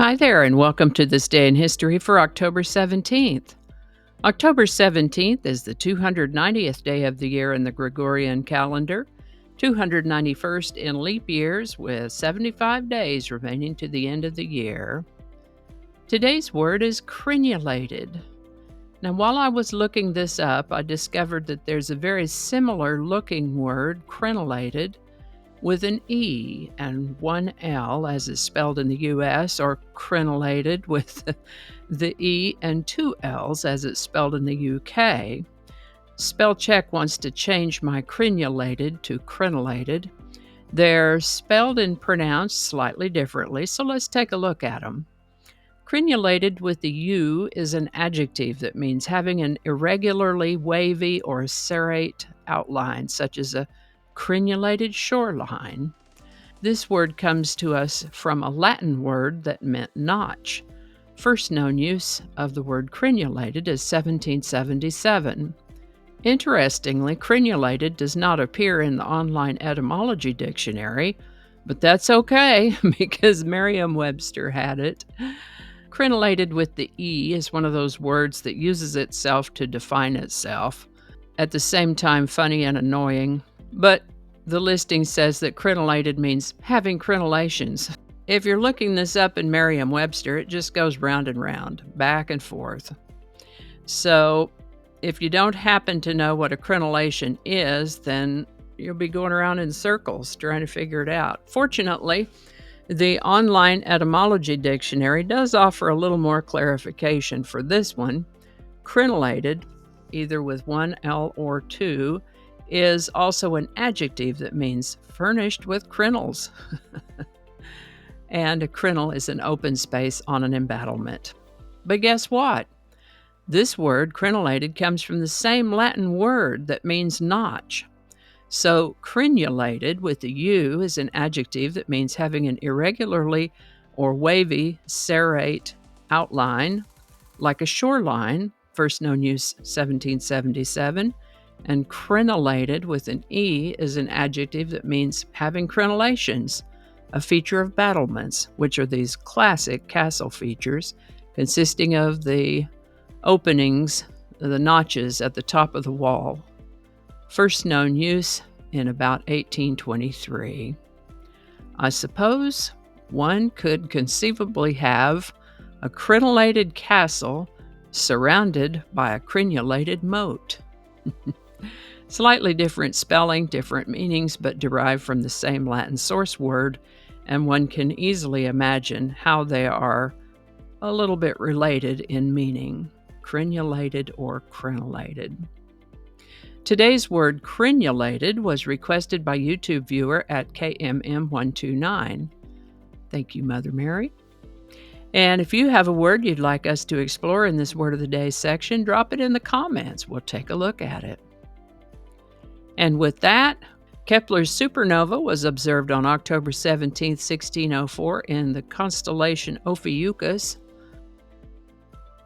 Hi there, and welcome to this day in history for October 17th. October 17th is the 290th day of the year in the Gregorian calendar, 291st in leap years, with 75 days remaining to the end of the year. Today's word is crenulated. Now, while I was looking this up, I discovered that there's a very similar looking word, crenulated, with an E and one L as is spelled in the US, or crenulated with the E and two L's as it's spelled in the UK. Spell check wants to change my crenulated to crenulated. They're spelled and pronounced slightly differently, so let's take a look at them. Crenulated with the U is an adjective that means having an irregularly wavy or serrate outline, such as a crenulated shoreline. This word comes to us from a Latin word that meant notch. First known use of the word crenulated is 1777. Interestingly, crenulated does not appear in the online etymology dictionary, but that's okay because Merriam-Webster had it. Crenulated with the E is one of those words that uses itself to define itself, at the same time funny and annoying. But the listing says that crenulated means having crenulations. If you're looking this up in Merriam-Webster, it just goes round and round, back and forth. So if you don't happen to know what a crenulation is, then you'll be going around in circles trying to figure it out. Fortunately, the online etymology dictionary does offer a little more clarification for this one. Crenulated, either with one L or two, is also an adjective that means furnished with crenels. And a crenel is an open space on an embattlement. But guess what? This word, crenulated, comes from the same Latin word that means notch. So crenulated with the U is an adjective that means having an irregularly or wavy serrate outline, like a shoreline, first known use 1777. And crenulated with an E is an adjective that means having crenulations, a feature of battlements, which are these classic castle features consisting of the openings, the notches at the top of the wall. First known use in about 1823. I suppose one could conceivably have a crenulated castle surrounded by a crenulated moat. Slightly different spelling, different meanings, but derived from the same Latin source word, and one can easily imagine how they are a little bit related in meaning, crenulated or crenulated. Today's word crenulated was requested by YouTube viewer at KMM129. Thank you, Mother Mary. And if you have a word you'd like us to explore in this Word of the Day section, drop it in the comments. We'll take a look at it. And with that, Kepler's supernova was observed on October 17, 1604 in the constellation Ophiuchus.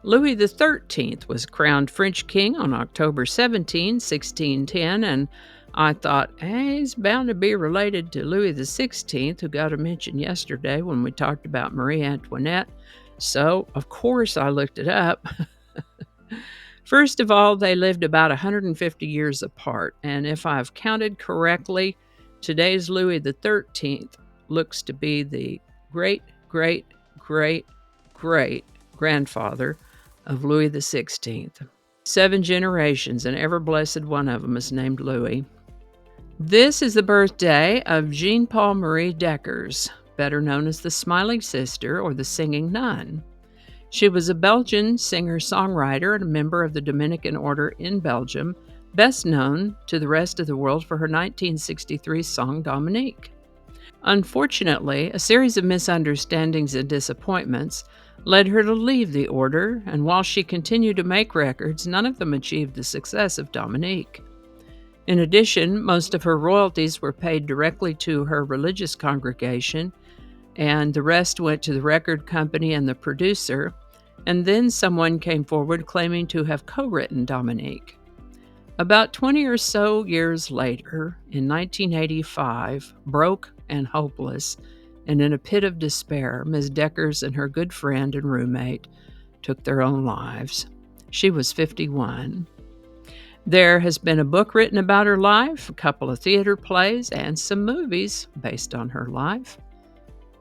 Louis XIII was crowned French king on October 17, 1610, and I thought, hey, he's bound to be related to Louis XVI, who got a mention yesterday when we talked about Marie Antoinette. So, of course, I looked it up. First of all, they lived about 150 years apart, and if I've counted correctly, today's Louis XIII looks to be the great-great-great-great-grandfather of Louis XVI. 7 generations, and every blessed one of them is named Louis. This is the birthday of Jean-Paul Marie Deckers, better known as the Smiling Sister or the Singing Nun. She was a Belgian singer-songwriter and a member of the Dominican Order in Belgium, best known to the rest of the world for her 1963 song Dominique. Unfortunately, a series of misunderstandings and disappointments led her to leave the order, and while she continued to make records, none of them achieved the success of Dominique. In addition, most of her royalties were paid directly to her religious congregation, and the rest went to the record company and the producer, and then someone came forward claiming to have co-written Dominique. About 20 or so years later, in 1985, broke and hopeless, and in a pit of despair, Ms. Deckers and her good friend and roommate took their own lives. She was 51. There has been a book written about her life, a couple of theater plays, and some movies based on her life.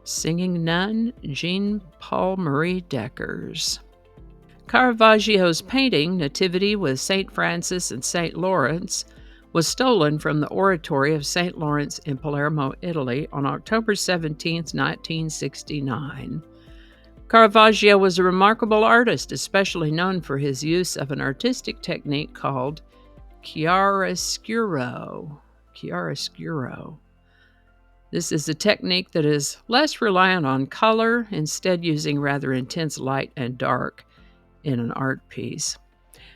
Singing Nun, Jean Paul Marie Deckers. Caravaggio's painting, Nativity with St. Francis and St. Lawrence, was stolen from the oratory of St. Lawrence in Palermo, Italy on October 17, 1969. Caravaggio was a remarkable artist, especially known for his use of an artistic technique called chiaroscuro. This is a technique that is less reliant on color, instead using rather intense light and dark in an art piece.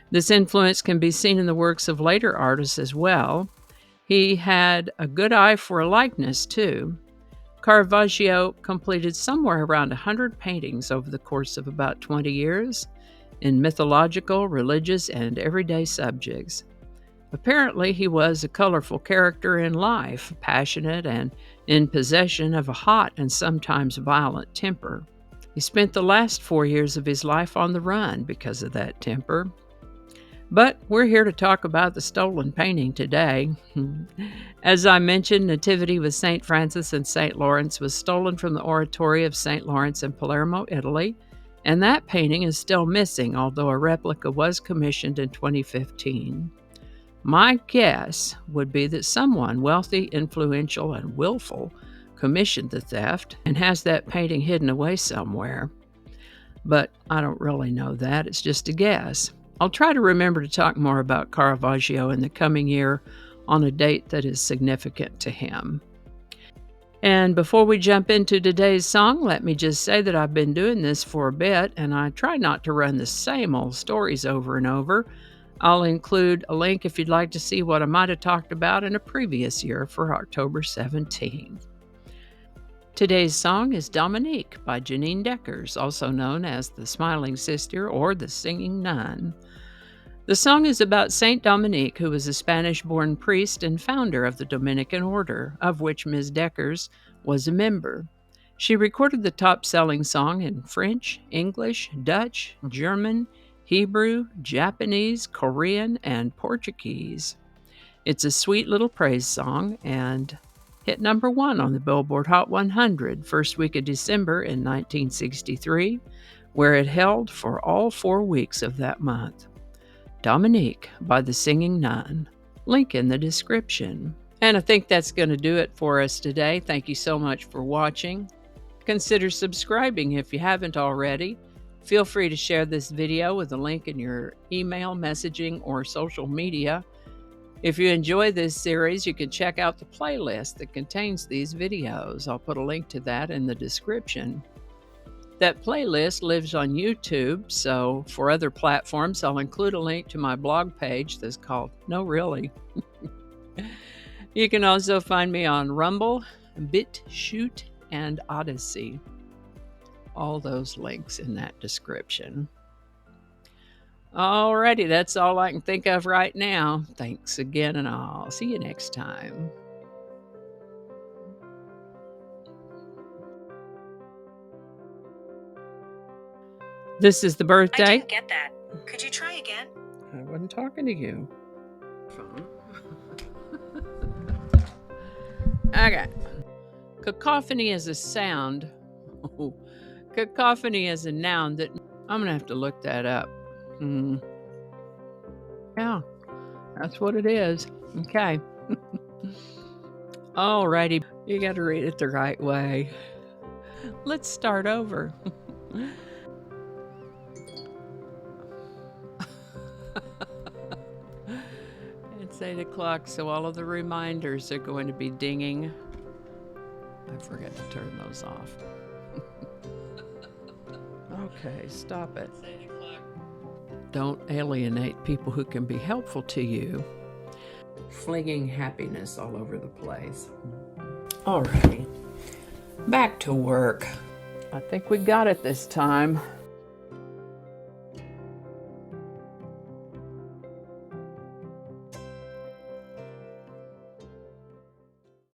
This influence can be seen in the works of later artists as well. He had a good eye for likeness, too. Caravaggio completed somewhere around 100 paintings over the course of about 20 years in mythological, religious, and everyday subjects. Apparently, he was a colorful character in life, passionate and in possession of a hot and sometimes violent temper. He spent the last 4 years of his life on the run because of that temper. But we're here to talk about the stolen painting today. As I mentioned, Nativity with St. Francis and St. Lawrence was stolen from the oratory of St. Lawrence in Palermo, Italy, and that painting is still missing, although a replica was commissioned in 2015. My guess would be that someone wealthy, influential, and willful commissioned the theft and has that painting hidden away somewhere. But I don't really know that. It's just a guess. I'll try to remember to talk more about Caravaggio in the coming year on a date that is significant to him. And before we jump into today's song, let me just say that I've been doing this for a bit, and I try not to run the same old stories over and over. I'll include a link if you'd like to see what I might have talked about in a previous year for October 17th. Today's song is Dominique by Janine Deckers, also known as the Smiling Sister or the Singing Nun. The song is about Saint Dominique, who was a Spanish-born priest and founder of the Dominican order, of which Ms. Deckers was a member. She recorded the top-selling song in French, English, Dutch, German, Hebrew, Japanese, Korean, and Portuguese. It's a sweet little praise song and hit number 1 on the Billboard Hot 100 first week of December in 1963, where it held for all 4 weeks of that month. Dominique by the Singing Nun. Link in the description. And I think that's going to do it for us today. Thank you so much for watching. Consider subscribing if you haven't already. Feel free to share this video with a link in your email, messaging, or social media. If you enjoy this series, you can check out the playlist that contains these videos. I'll put a link to that in the description. That playlist lives on YouTube, so for other platforms, I'll include a link to my blog page that's called No Really. You can also find me on Rumble, BitChute, and Odyssey. All those links in that description. Alrighty, that's all I can think of right now. Thanks again, and I'll see you next time. This is the birthday. I didn't get that. Could you try again? I wasn't talking to you. Okay. Cacophony is a sound. Cacophony is a noun that... I'm going to have to look that up. Yeah, that's what it is. Okay. Alrighty. You got to read it the right way. Let's start over. It's 8 o'clock, so all of the reminders are going to be dinging. I forgot to turn those off. Okay, stop it. Don't alienate people who can be helpful to you. Flinging happiness all over the place. Alrighty, back to work. I think we got it this time.